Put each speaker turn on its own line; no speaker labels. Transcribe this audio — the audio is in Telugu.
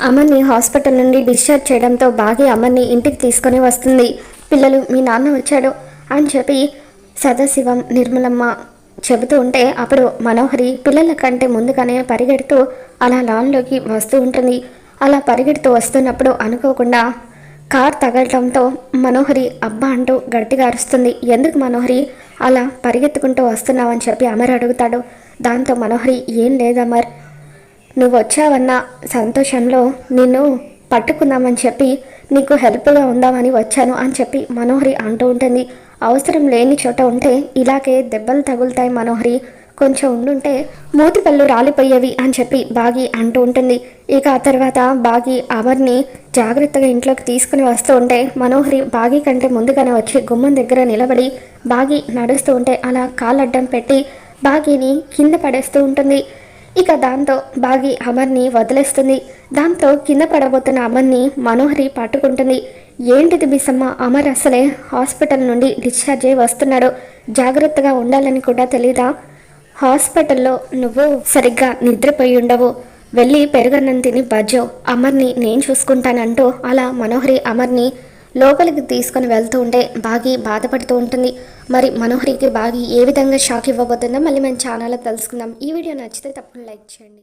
అమర్ని హాస్పిటల్ నుండి డిశ్చార్జ్ చేయడంతో బాగి అమర్ని ఇంటికి తీసుకొని వస్తుంది. పిల్లలు మీ నాన్న వచ్చాడు అని చెప్పి సదాశివం నిర్మలమ్మ చెబుతూ ఉంటే అప్పుడు మనోహరి పిల్లల కంటే ముందుగానే పరిగెడుతూ అలా లాన్లోకి వస్తూ ఉంటుంది. అలా పరిగెడుతూ వస్తున్నప్పుడు అనుకోకుండా కార్ తగలటంతో మనోహరి అబ్బా అంటూ గట్టిగా అరుస్తుంది. ఎందుకు మనోహరి అలా పరిగెత్తుకుంటూ వస్తున్నావని చెప్పి అమర్ అడుగుతాడు. దాంతో మనోహరి ఏం లేదు అమర్, నువ్వు వచ్చావన్న సంతోషంలో నిన్ను పట్టుకుందామని చెప్పి నీకు హెల్ప్గా ఉందామని వచ్చాను అని చెప్పి మనోహరి అంటూ ఉంటుంది. అవసరం లేని చోట ఉంటే ఇలాగే దెబ్బలు తగులుతాయి మనోహరి, కొంచెం ఉండుంటే మూతి పళ్ళు రాలిపోయేవి అని చెప్పి బాగి అంటూ ఉంటుంది. ఇక ఆ తర్వాత బాగి అమర్ని జాగ్రత్తగా ఇంట్లోకి తీసుకుని వస్తూ ఉంటే మనోహరి బాగి కంటే ముందుగానే వచ్చి గుమ్మం దగ్గర నిలబడి బాగి నడుస్తూ ఉంటే అలా కాళ్ళడ్డం పెట్టి బాగిని కింద పడేస్తూ ఉంటుంది. ఇక దాంతో బాగి అమర్ని వదిలేస్తుంది. దాంతో కింద పడబోతున్న అమర్ని మనోహరి పట్టుకుంటుంది. ఏంటిది బిసమ్మ, అమర్ అసలే హాస్పిటల్ నుండి డిశ్చార్జ్ అయి వస్తున్నాడు, జాగ్రత్తగా ఉండాలని కూడా తెలీదా? హాస్పిటల్లో నువ్వు సరిగ్గా నిద్రపోయి ఉండవు, వెళ్ళి పెరుగన్నం తిని బజ్జో, అమర్ని నేను చూసుకుంటానంటూ అలా మనోహరి అమర్ని లోపలికి తీసుకొని వెళ్తూ ఉంటే బాగి బాధపడుతూ ఉంటుంది. మరి మనోహరికి బాగి ఏ విధంగా షాక్ ఇవ్వబోతుందో మళ్ళీ మన ఛానల్లో తెలుసుకుందాం. ఈ వీడియో నచ్చితే తప్పకుండా లైక్ చేయండి.